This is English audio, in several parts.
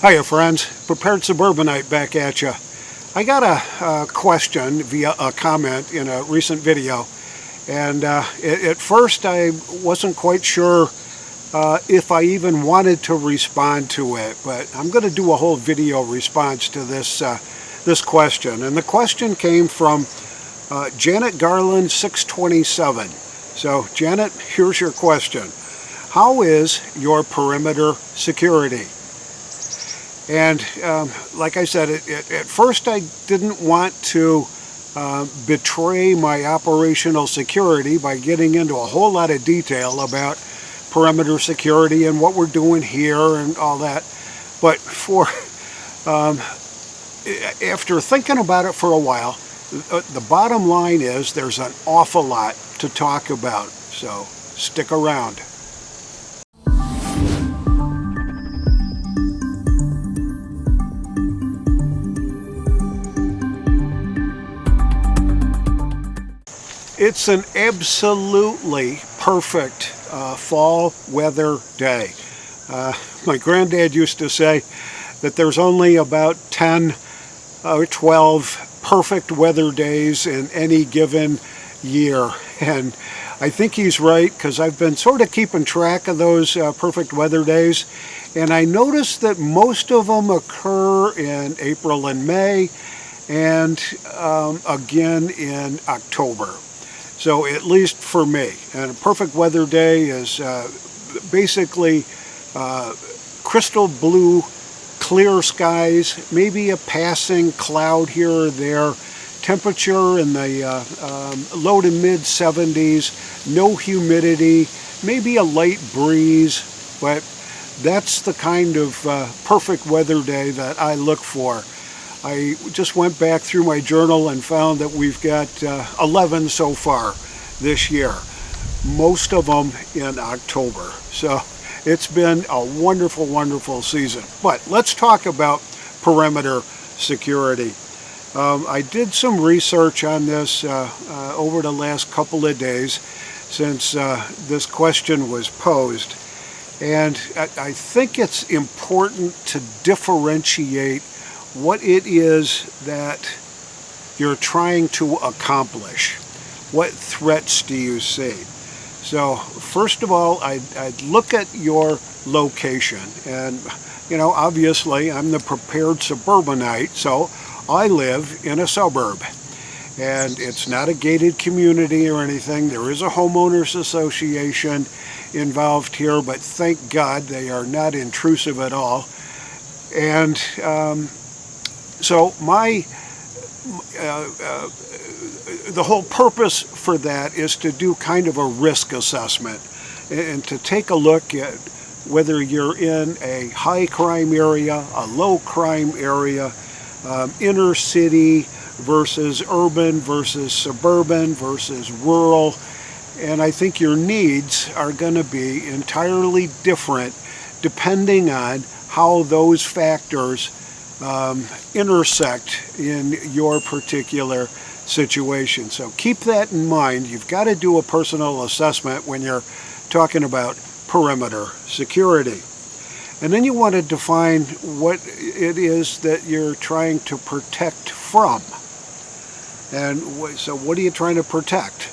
Hiya friends, Prepared Suburbanite back at you. I got a question via a comment in a recent video, and at first I wasn't quite sure if I even wanted to respond to it, but I'm going to do a whole video response to this question. And the question came from Janet Garland 627. So Janet, here's your question. How is your perimeter security? And like I said, at first I didn't want to betray my operational security by getting into a whole lot of detail about perimeter security and what we're doing here and all that. But after thinking about it for a while, the bottom line is there's an awful lot to talk about. So stick around. It's an absolutely perfect fall weather day. My granddad used to say that there's only about 10 or 12 perfect weather days in any given year. And I think he's right, because I've been sort of keeping track of those perfect weather days. And I noticed that most of them occur in April and May, and again in October. So at least for me, and a perfect weather day is basically crystal blue, clear skies, maybe a passing cloud here or there, temperature in the low to mid 70s, no humidity, maybe a light breeze, but that's the kind of perfect weather day that I look for. I just went back through my journal and found that we've got 11 so far this year, most of them in October. So it's been a wonderful, wonderful season. But let's talk about perimeter security. I did some research on this over the last couple of days since this question was posed. And I think it's important to differentiate what it is that you're trying to accomplish. What threats do you see? So first of all, I'd look at your location. And, you know, obviously I'm the prepared suburbanite, so I live in a suburb. And it's not a gated community or anything. There is a homeowners association involved here, but thank God they are not intrusive at all. And so the whole purpose for that is to do kind of a risk assessment and to take a look at whether you're in a high crime area, a low crime area, inner city versus urban versus suburban versus rural. And I think your needs are going to be entirely different depending on how those factors intersect in your particular situation. So keep that in mind. You've got to do a personal assessment when you're talking about perimeter security. And then you want to define what it is that you're trying to protect from. And so what are you trying to protect?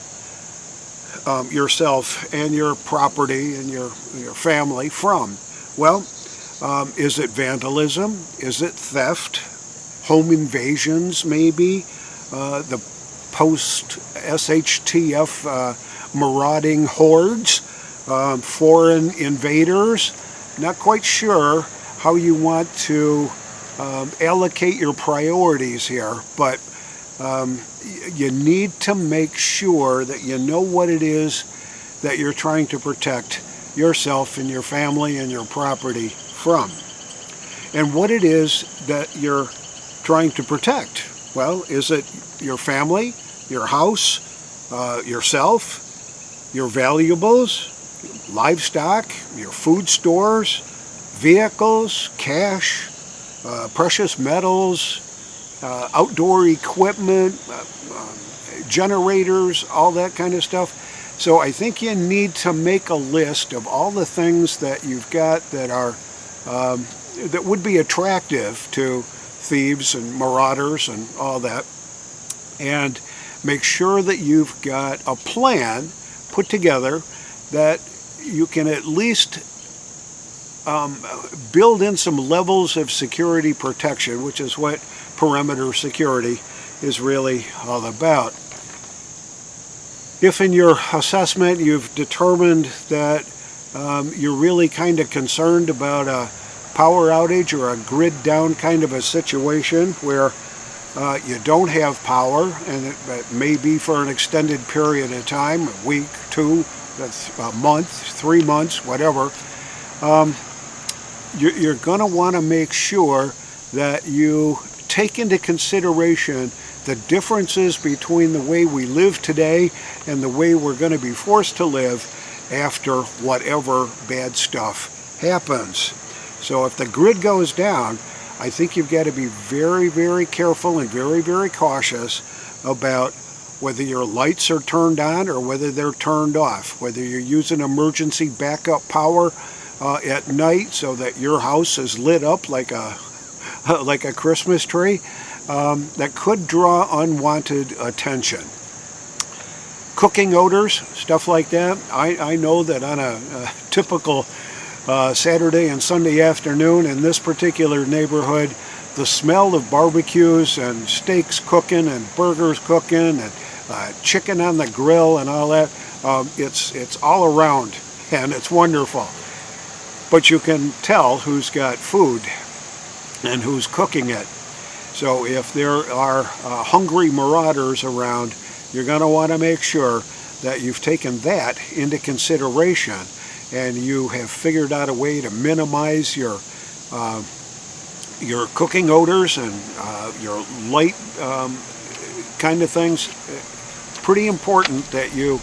Yourself and your property and your family from? Well, is it vandalism? Is it theft? Home invasions, maybe? The post-SHTF marauding hordes? Foreign invaders? Not quite sure how you want to allocate your priorities here, but you need to make sure that you know what it is that you're trying to protect yourself and your family and your property from. And what it is that you're trying to protect. Well, is it your family, your house, yourself, your valuables, livestock, your food stores, vehicles, cash, precious metals, outdoor equipment, generators, all that kind of stuff? So I think you need to make a list of all the things that you've got that are that would be attractive to thieves and marauders and all that. And make sure that you've got a plan put together that you can at least build in some levels of security protection, which is what perimeter security is really all about. If in your assessment you've determined that you're really kind of concerned about a power outage or a grid down kind of a situation where you don't have power, and it may be for an extended period of time, a week, two, a month, 3 months, whatever, you're going to want to make sure that you take into consideration the differences between the way we live today and the way we're going to be forced to live after whatever bad stuff happens. So if the grid goes down, I think you've got to be very, very careful and very, very cautious about whether your lights are turned on or whether they're turned off, whether you're using emergency backup power at night so that your house is lit up like a Christmas tree. That could draw unwanted attention. Cooking odors, stuff like that. I know that on a typical Saturday and Sunday afternoon in this particular neighborhood, the smell of barbecues and steaks cooking and burgers cooking and chicken on the grill and all that, it's all around, and it's wonderful. But you can tell who's got food and who's cooking it. So if there are hungry marauders around, you're going to want to make sure that you've taken that into consideration and you have figured out a way to minimize your cooking odors and your light kind of things. It's pretty important that you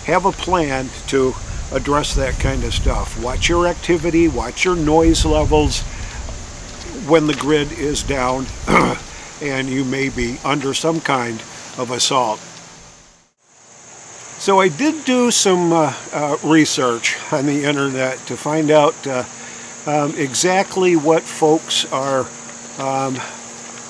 have a plan to address that kind of stuff. Watch your activity, watch your noise levels when the grid is down and you may be under some kind of assault. So I did do some research on the internet to find out exactly what folks are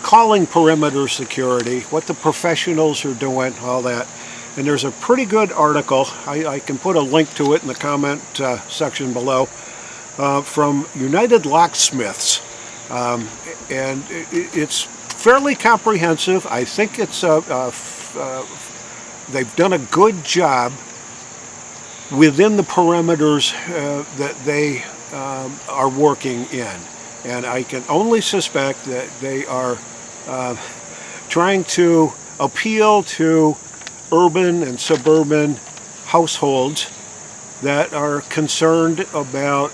calling perimeter security, what the professionals are doing, all that. And there's a pretty good article, I can put a link to it in the comment section below, from United Locksmiths. And it's fairly comprehensive. I think it's they've done a good job within the perimeters that they are working in. And I can only suspect that they are trying to appeal to urban and suburban households that are concerned about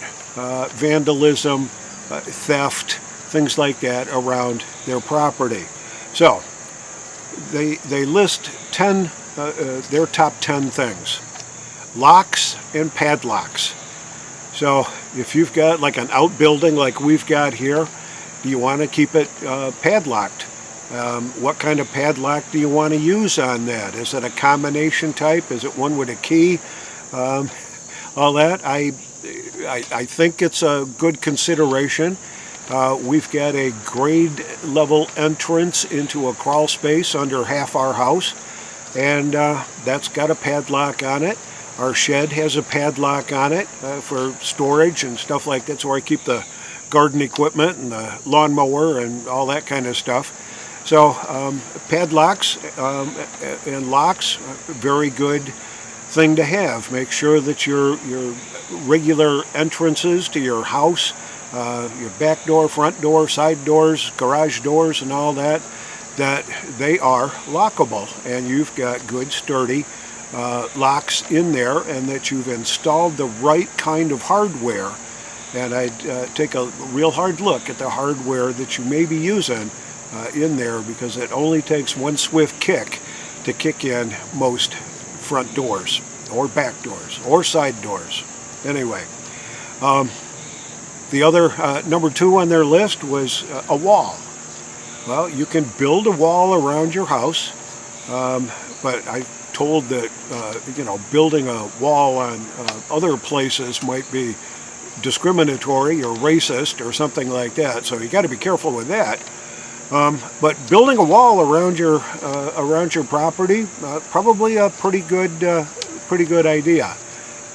vandalism, theft, things like that around their property. So they list 10 their top 10 things. Locks and padlocks. So if you've got like an outbuilding like we've got here, do you want to keep it padlocked? What kind of padlock do you want to use on that? Is it a combination type? Is it one with a key? All that. I think it's a good consideration. We've got a grade level entrance into a crawl space under half our house, and that's got a padlock on it. Our shed has a padlock on it for storage and stuff like that. That's where I keep the garden equipment and the lawnmower and all that kind of stuff. So padlocks and locks, very good thing to have. Make sure that your regular entrances to your house, your back door, front door, side doors, garage doors and all that, that they are lockable and you've got good sturdy locks in there, and that you've installed the right kind of hardware. And I'd take a real hard look at the hardware that you may be using in there, because it only takes one swift kick to kick in most front doors or back doors or side doors. Anyway, the other number 2 on their list was a wall. Well, you can build a wall around your house, but I told that building a wall on other places might be discriminatory or racist or something like that. So you got to be careful with that. But building a wall around your property, probably a pretty good idea.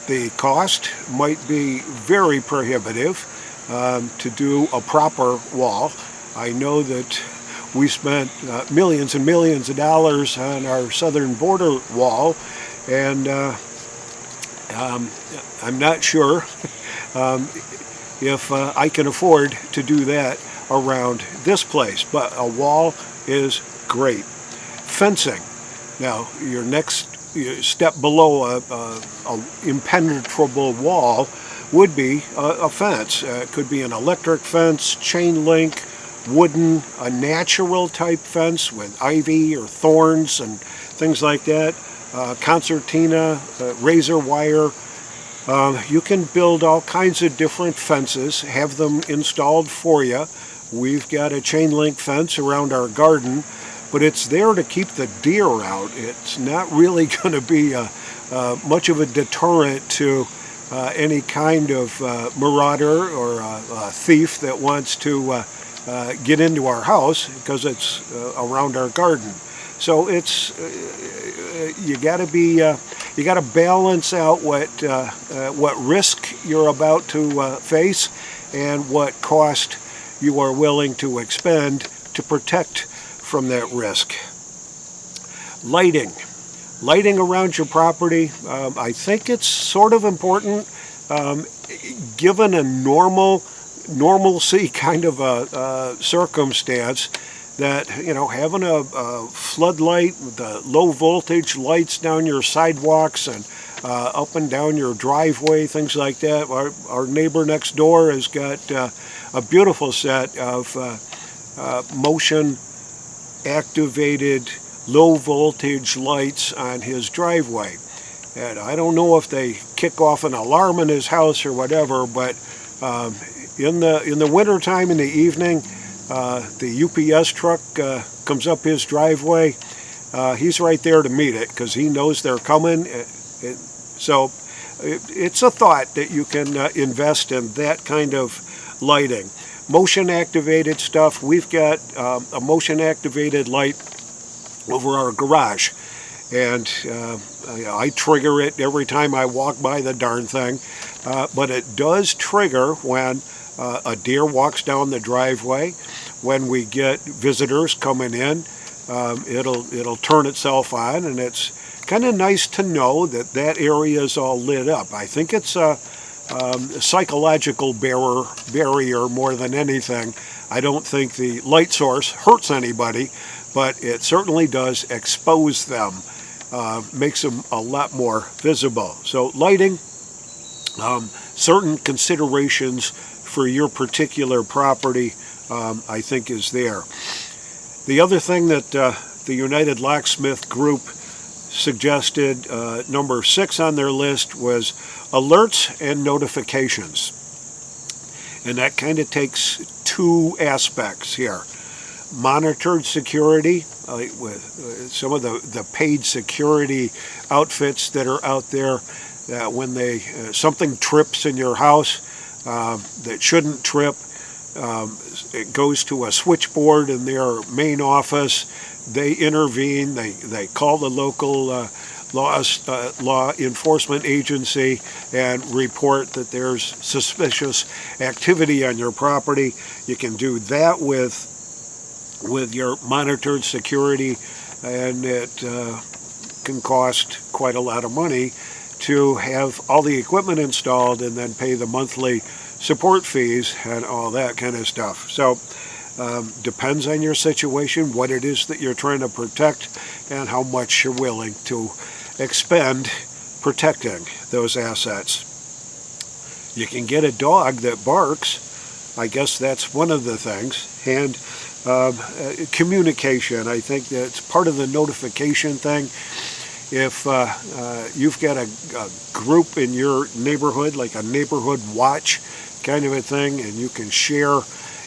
The cost might be very prohibitive to do a proper wall. I know that we spent millions and millions of dollars on our southern border wall, and I'm not sure if I can afford to do that around this place, but a wall is great. Fencing. Now, your next step below a impenetrable wall would be a fence. It could be an electric fence, chain link, wooden, a natural type fence with ivy or thorns and things like that, concertina, razor wire. You can build all kinds of different fences, have them installed for you. We've got a chain link fence around our garden, but it's there to keep the deer out. It's not really going to be much of a deterrent to any kind of marauder or thief that wants to get into our house, because it's around our garden. So it's you got to balance out what risk you're about to face and what cost you are willing to expend to protect from that risk. Lighting around your property, I think it's sort of important, given a normalcy kind of a circumstance, that having a floodlight with the low voltage lights down your sidewalks and up and down your driveway, things like that. Our neighbor next door has got a beautiful set of motion activated low voltage lights on his driveway, and I don't know if they kick off an alarm in his house or whatever, but in the winter time, in the evening, the UPS truck comes up his driveway. He's right there to meet it because he knows they're coming. So it's a thought that you can invest in that kind of lighting. Motion activated stuff. We've got a motion activated light over our garage, and I trigger it every time I walk by the darn thing, but it does trigger when a deer walks down the driveway. When we get visitors coming in, it'll turn itself on, and it's kind of nice to know that that area is all lit up. I think it's a psychological barrier more than anything. I don't think the light source hurts anybody, but it certainly does expose them, makes them a lot more visible. So lighting, certain considerations for your particular property, I think is there. The other thing that the United Locksmith Group suggested, number 6 on their list, was alerts and notifications. And that kind of takes two aspects here. Monitored security, with some of the paid security outfits that are out there, that when something trips in your house that shouldn't trip, it goes to a switchboard in their main office. They intervene. They call the local law enforcement agency and report that there's suspicious activity on your property. You can do that with your monitored security, and it can cost quite a lot of money to have all the equipment installed and then pay the monthly support fees and all that kind of stuff. So depends on your situation, what it is that you're trying to protect, and how much you're willing to expend protecting those assets. You can get a dog that barks. I guess that's one of the things. And communication, I think that's part of the notification thing. If you've got a group in your neighborhood, like a neighborhood watch kind of a thing, and you can share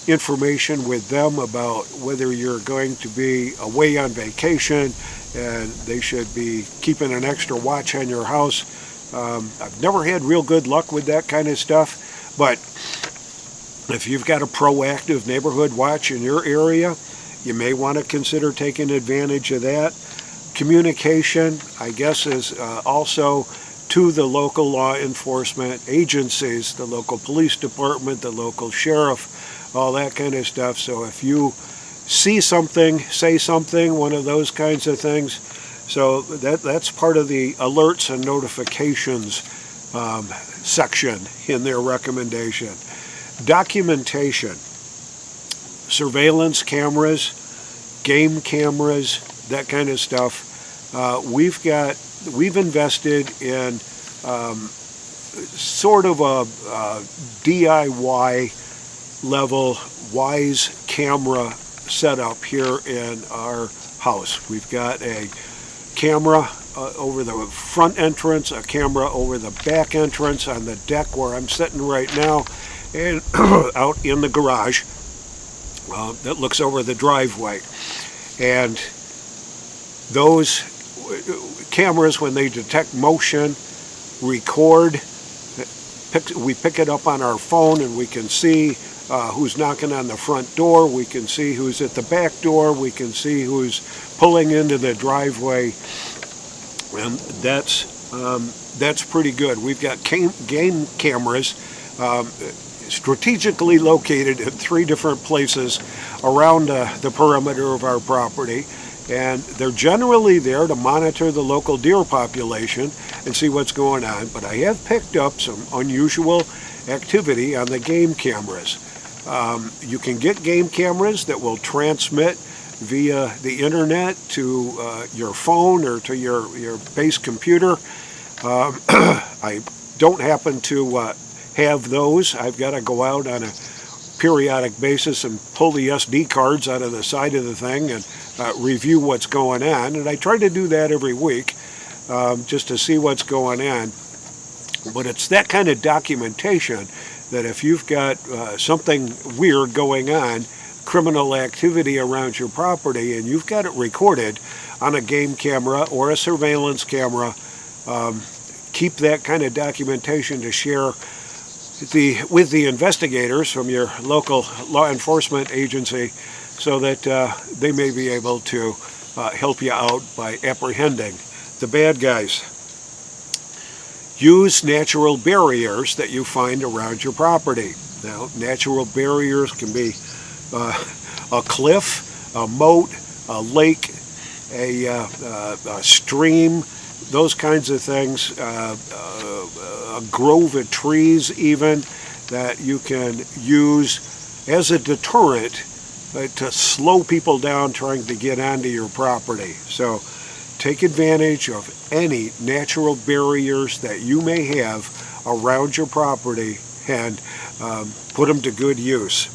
information with them about whether you're going to be away on vacation and they should be keeping an extra watch on your house. I've never had real good luck with that kind of stuff, But if you've got a proactive neighborhood watch in your area, you may want to consider taking advantage of that. Communication, I guess, is also to the local law enforcement agencies, the local police department, the local sheriff, all that kind of stuff. So if you see something, say something, one of those kinds of things. So that's part of the alerts and notifications section in their recommendation. Documentation, surveillance cameras, game cameras, that kind of stuff. We've invested in sort of a DIY level Wyze camera setup here in our house. We've got a camera over the front entrance, a camera over the back entrance on the deck where I'm sitting right now, and out in the garage that looks over the driveway. And those cameras, when they detect motion, record. We pick it up on our phone and we can see who's knocking on the front door. We can see who's at the back door. We can see who's pulling into the driveway. And that's pretty good. We've got game cameras strategically located in 3 different places around the perimeter of our property. And they're generally there to monitor the local deer population and see what's going on. But I have picked up some unusual activity on the game cameras. You can get game cameras that will transmit via the internet to your phone or to your base computer. I don't happen to have those. I've got to go out on a periodic basis and pull the SD cards out of the side of the thing and review what's going on. And I try to do that every week just to see what's going on. But it's that kind of documentation that if you've got something weird going on, criminal activity around your property, and you've got it recorded on a game camera or a surveillance camera, keep that kind of documentation to share with the investigators from your local law enforcement agency, so that they may be able to help you out by apprehending the bad guys. Use natural barriers that you find around your property. Now, natural barriers can be a cliff, a moat, a lake, a stream, those kinds of things, a grove of trees even, that you can use as a deterrent to slow people down trying to get onto your property. So take advantage of any natural barriers that you may have around your property and put them to good use.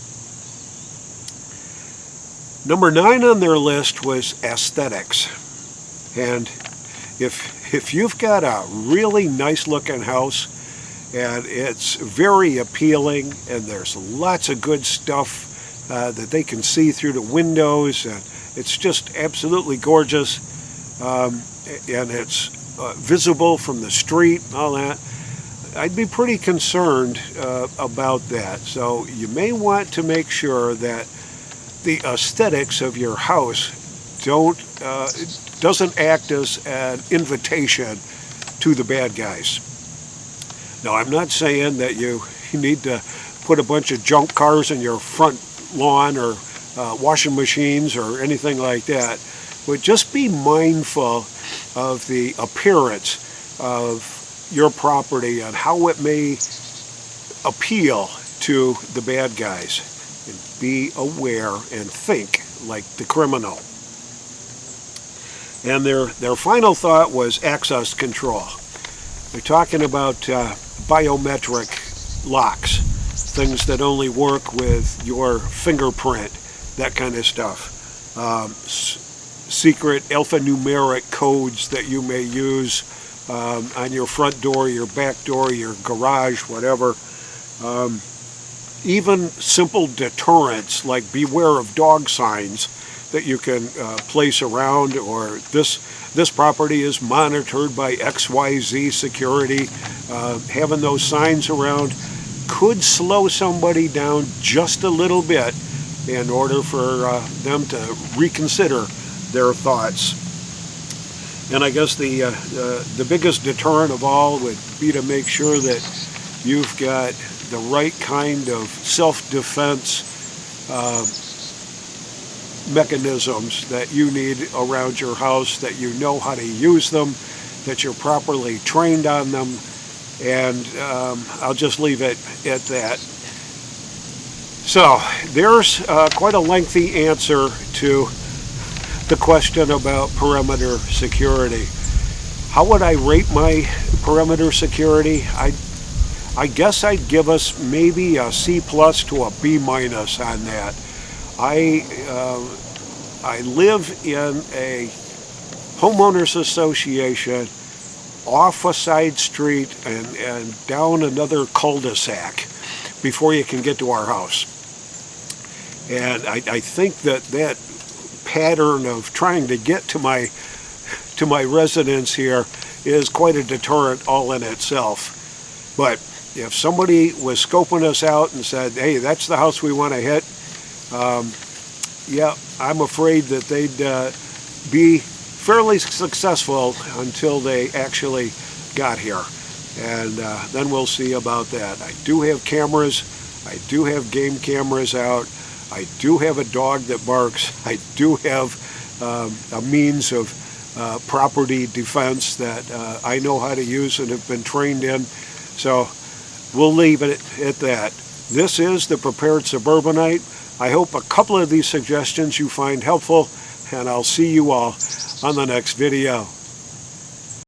Number 9 on their list was aesthetics. And if you've got a really nice looking house and it's very appealing and there's lots of good stuff that they can see through the windows, and it's just absolutely gorgeous, and it's visible from the street and all that, I'd be pretty concerned about that. So you may want to make sure that the aesthetics of your house doesn't act as an invitation to the bad guys. Now, I'm not saying that you need to put a bunch of junk cars in your front lawn or washing machines or anything like that, but just be mindful of the appearance of your property and how it may appeal to the bad guys. And be aware and think like the criminal. And their final thought was access control. They're talking about biometric locks, things that only work with your fingerprint, that kind of stuff. Secret alphanumeric codes that you may use on your front door, your back door, your garage, whatever. Even simple deterrents like beware of dog signs that you can place around, or this property is monitored by XYZ security. Having those signs around could slow somebody down just a little bit in order for them to reconsider their thoughts. And I guess the biggest deterrent of all would be to make sure that you've got the right kind of self-defense mechanisms that you need around your house, that you know how to use them, that you're properly trained on them, and I'll just leave it at that. So there's quite a lengthy answer to the question about perimeter security. How would I rate my perimeter security? I guess I'd give us maybe a C+ to a B- on that. I live in a homeowners association off a side street and down another cul-de-sac before you can get to our house. And I think that pattern of trying to get to my residence here is quite a deterrent all in itself. But if somebody was scoping us out and said, hey, that's the house we want to hit, yeah, I'm afraid that they'd be fairly successful until they actually got here. And then we'll see about that. I do have cameras. I do have game cameras out. I do have a dog that barks. I do have a means of property defense that I know how to use and have been trained in. So we'll leave it at that. This is the Prepared Suburbanite. I hope a couple of these suggestions you find helpful, and I'll see you all on the next video.